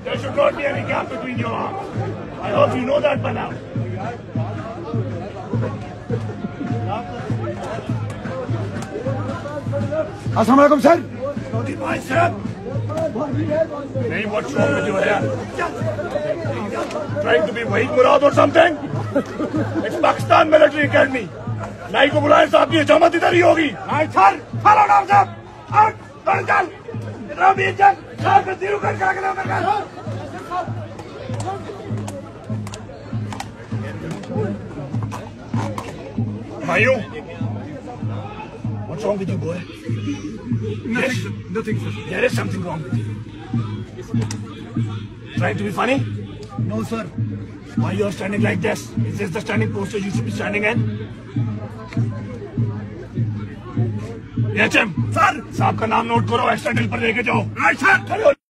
There should not be any gap between your arms. I hope you know that by now. Assalamualaikum, sir. Naughty boy, sir. Hey, what's wrong with your hair? Trying to be Wahid Murad or something? It's Pakistan Military Academy. नाई को बुलाए साहब की इजामत इधर ही होगी। नाई sir, follow now साहब, out, चल चल, इधर भी चल, साहब को जीरो कर के लगा कर। भाइयों, what's wrong with you, boy? Nothing, sir. There is something wrong with you. Trying to be funny? No, sir. Why you are standing like this? Is this the standing posture you should be standing in? HM, sir, साहब का नाम note करो, extra dill पर लेके जाओ। Right sir.